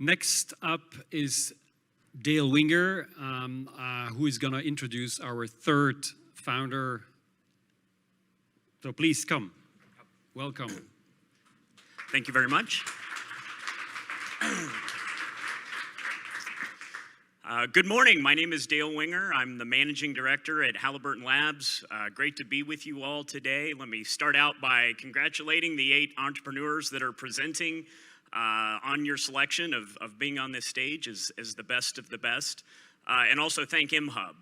Next up is Dale Winger, who is going to introduce our third founder. So please come. Welcome. Thank you very much. Good morning. My name is Dale Winger. I'm the managing director at Halliburton Labs. Great to be with you all today. Let me start out by congratulating the 8 entrepreneurs that are presenting on your selection of being on this stage as the best of the best. And also thank mHUB.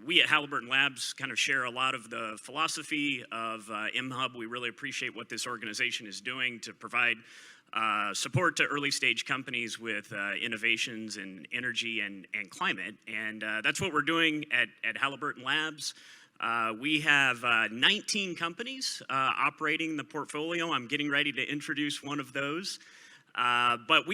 We at Halliburton Labs kind of share a lot of the philosophy of mHUB. We really appreciate what this organization is doing to provide support to early stage companies with innovations in energy and climate. And that's what we're doing at Halliburton Labs. We have 19 companies operating the portfolio. I'm getting ready to introduce one of those. But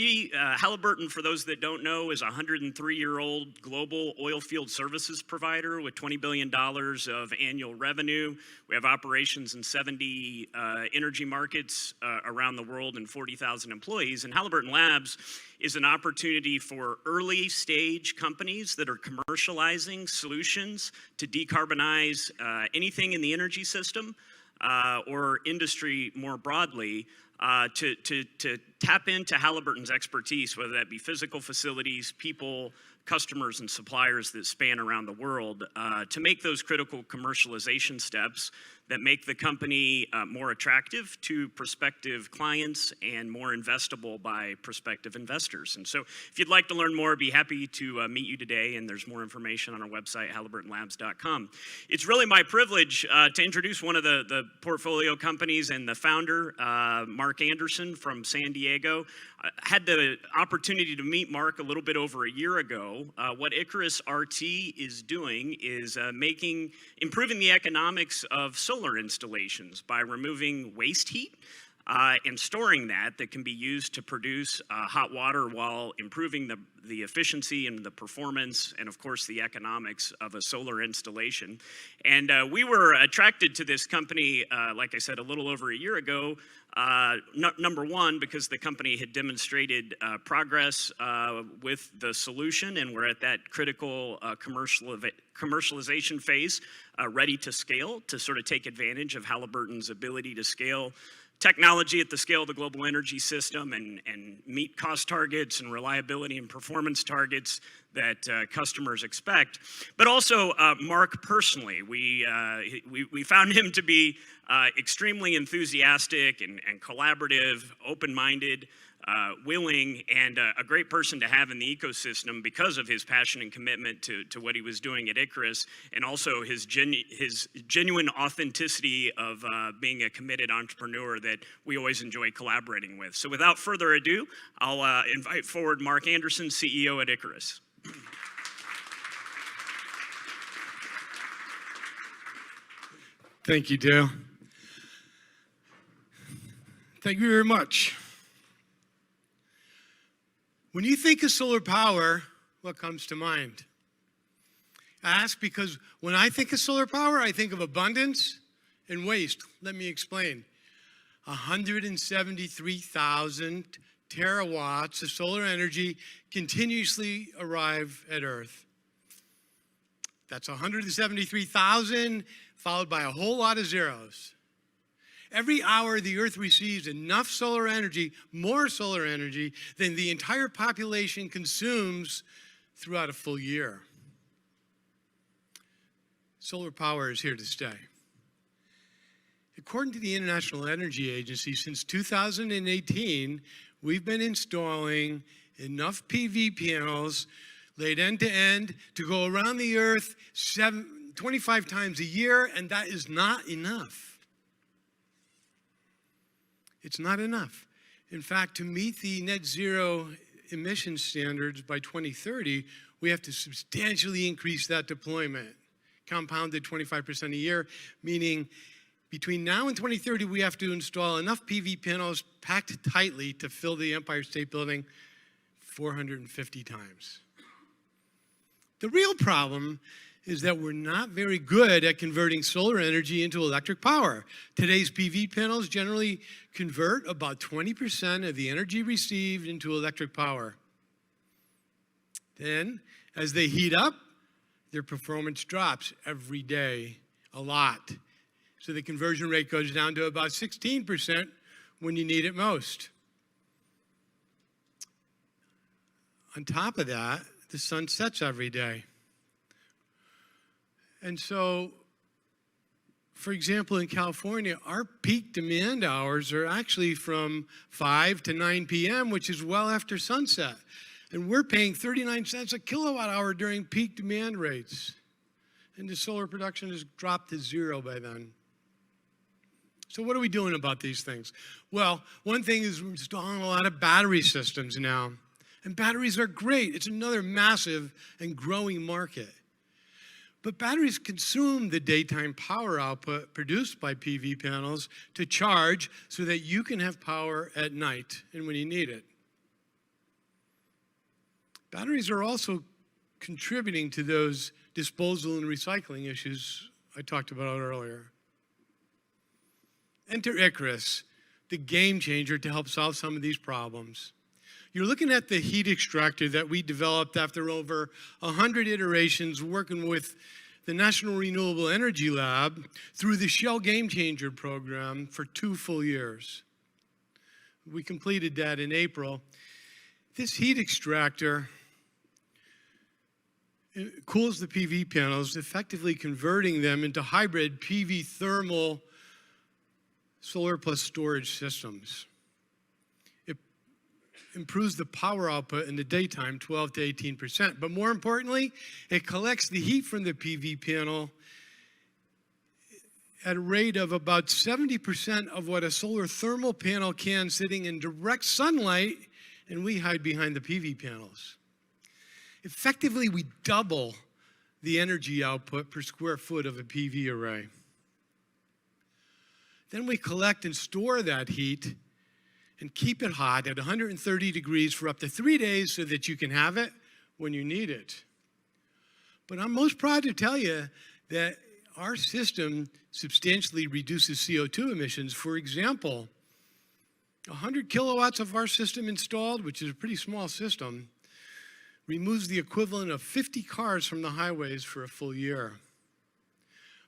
Halliburton, for those that don't know, is a 103-year-old global oil field services provider with $20 billion of annual revenue. We have operations in 70 energy markets around the world and 40,000 employees. And Halliburton Labs is an opportunity for early stage companies that are commercializing solutions to decarbonize anything in the energy system or industry more broadly. To tap into Halliburton's expertise, whether that be physical facilities, people, customers, and suppliers that span around the world, to make those critical commercialization steps that make the company more attractive to prospective clients and more investable by prospective investors. And so if you'd like to learn more, I'd be happy to meet you today, and there's more information on our website, halliburtonlabs.com. It's really my privilege to introduce one of the portfolio companies and the founder, Mark Anderson from San Diego. I had the opportunity to meet Mark a little bit over a year ago. What Icarus RT is doing is improving the economics of solar installations by removing waste heat and storing that can be used to produce hot water while improving the efficiency and the performance and, of course, the economics of a solar installation. And we were attracted to this company, like I said, a little over a year ago, number one, because the company had demonstrated progress with the solution, and we're at that critical commercialization phase, ready to scale, to sort of take advantage of Halliburton's ability to scale technology at the scale of the global energy system and meet cost targets and reliability and performance targets that customers expect. But also Mark personally, we found him to be extremely enthusiastic and collaborative, open-minded, willing, and a great person to have in the ecosystem because of his passion and commitment to what he was doing at Icarus, and also his genuine authenticity of being a committed entrepreneur that we always enjoy collaborating with. So without further ado, I'll invite forward Mark Anderson, CEO at Icarus. Thank you, Dale. Thank you very much. When you think of solar power, what comes to mind? I ask because when I think of solar power, I think of abundance and waste. Let me explain. 173,000 terawatts of solar energy continuously arrive at Earth. That's 173,000 followed by a whole lot of zeros. Every hour the Earth receives enough solar energy, more solar energy, than the entire population consumes throughout a full year. Solar power is here to stay. According to the International Energy Agency, since 2018, we've been installing enough PV panels laid end to end to go around the Earth 25 times a year, and that is not enough. It's not enough. In fact, to meet the net zero emission standards by 2030, we have to substantially increase that deployment, compounded 25% a year, meaning between now and 2030, we have to install enough PV panels packed tightly to fill the Empire State Building 450 times. The real problem is that we're not very good at converting solar energy into electric power. Today's PV panels generally convert about 20% of the energy received into electric power. Then, as they heat up, their performance drops every day a lot. So the conversion rate goes down to about 16% when you need it most. On top of that, the sun sets every day. And so, for example, in California, our peak demand hours are actually from 5 to 9 p.m., which is well after sunset. And we're paying 39 cents a kilowatt hour during peak demand rates. And the solar production has dropped to zero by then. So what are we doing about these things? Well, one thing is we're installing a lot of battery systems now. And batteries are great. It's another massive and growing market. But batteries consume the daytime power output produced by PV panels to charge so that you can have power at night and when you need it. Batteries are also contributing to those disposal and recycling issues I talked about earlier. Enter Icarus, the game changer to help solve some of these problems. You're looking at the heat extractor that we developed after over 100 iterations working with the National Renewable Energy Lab through the Shell Game Changer program for 2 full years. We completed that in April. This heat extractor cools the PV panels, effectively converting them into hybrid PV thermal solar plus storage systems. It improves the power output in the daytime 12 to 18%. But more importantly, it collects the heat from the PV panel at a rate of about 70% of what a solar thermal panel can sitting in direct sunlight, and we hide behind the PV panels. Effectively, we double the energy output per square foot of a PV array. Then we collect and store that heat and keep it hot at 130 degrees for up to 3 days so that you can have it when you need it. But I'm most proud to tell you that our system substantially reduces CO2 emissions. For example, 100 kilowatts of our system installed, which is a pretty small system, removes the equivalent of 50 cars from the highways for a full year.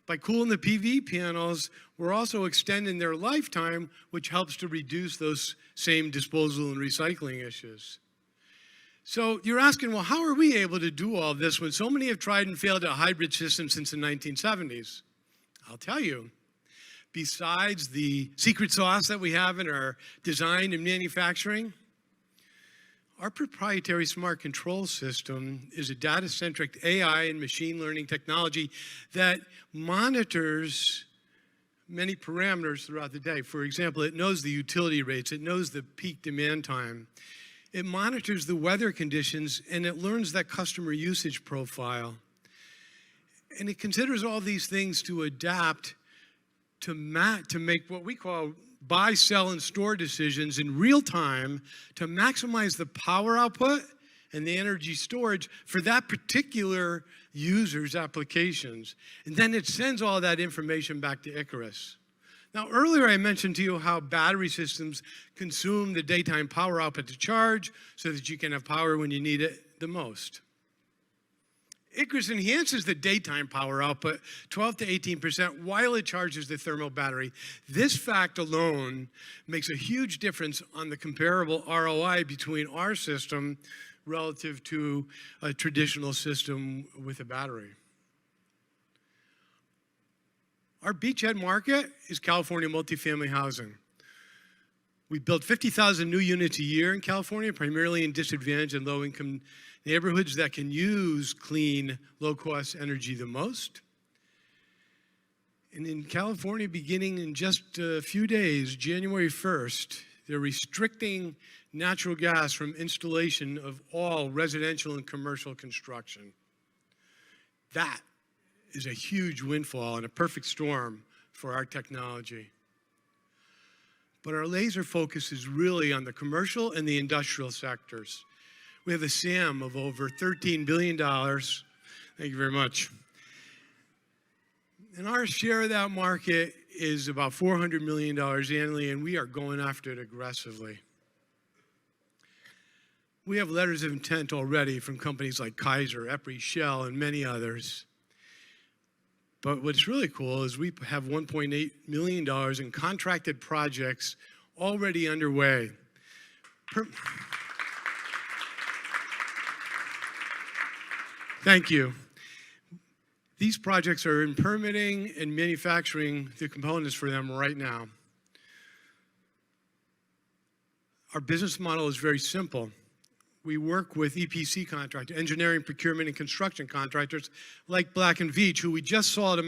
By cooling the PV panels, we're also extending their lifetime, which helps to reduce those same disposal and recycling issues. So you're asking, well, how are we able to do all this when so many have tried and failed at hybrid systems since the 1970s? I'll tell you. Besides the secret sauce that we have in our design and manufacturing, our proprietary smart control system is a data-centric AI and machine learning technology that monitors many parameters throughout the day. For example, it knows the utility rates, it knows the peak demand time, it monitors the weather conditions, and it learns that customer usage profile. And it considers all these things to adapt to make what we call buy, sell, and store decisions in real time to maximize the power output and the energy storage for that particular user's applications. And then it sends all that information back to Icarus. Now, earlier I mentioned to you how battery systems consume the daytime power output to charge so that you can have power when you need it the most. Icarus enhances the daytime power output 12 to 18% while it charges the thermal battery. This fact alone makes a huge difference on the comparable ROI between our system relative to a traditional system with a battery. Our beachhead market is California multifamily housing. We build 50,000 new units a year in California, primarily in disadvantaged and low-income neighborhoods that can use clean, low-cost energy the most. And in California, beginning in just a few days, January 1st, they're restricting natural gas from installation of all residential and commercial construction. That is a huge windfall and a perfect storm for our technology. But our laser focus is really on the commercial and the industrial sectors. We have a SAM of over $13 billion. Thank you very much. And our share of that market is about $400 million annually, and we are going after it aggressively. We have letters of intent already from companies like Kaiser, EPRI, Shell, and many others. But what's really cool is we have $1.8 million in contracted projects already underway. Thank you. These projects are in permitting and manufacturing the components for them right now. Our business model is very simple. We work with EPC contractors, engineering, procurement, and construction contractors like Black & Veatch, who we just signed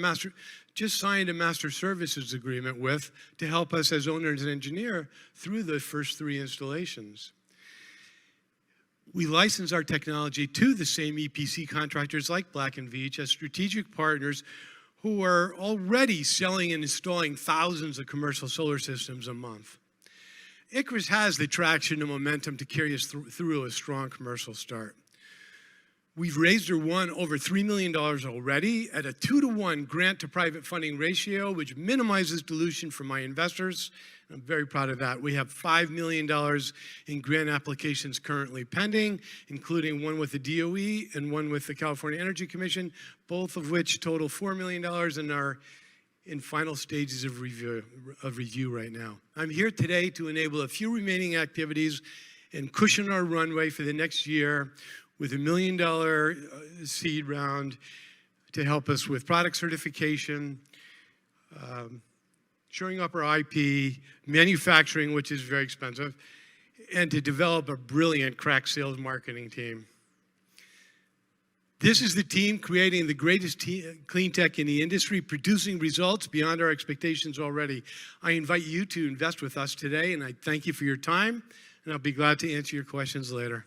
a master services agreement with to help us as owners and engineer through the first 3 installations. We license our technology to the same EPC contractors like Black & Veatch as strategic partners who are already selling and installing thousands of commercial solar systems a month. Icarus has the traction and momentum to carry us through a strong commercial start. We've raised or won over $3 million already at a 2-to-1 grant to private funding ratio, which minimizes dilution for my investors. I'm very proud of that. We have $5 million in grant applications currently pending, including one with the DOE and one with the California Energy Commission, both of which total $4 million and are in final stages of review right now. I'm here today to enable a few remaining activities and cushion our runway for the next year with $1 million seed round to help us with product certification, shoring up our IP, manufacturing, which is very expensive, and to develop a brilliant crack sales marketing team. This is the team creating the greatest clean tech in the industry, producing results beyond our expectations already. I invite you to invest with us today, and I thank you for your time, and I'll be glad to answer your questions later.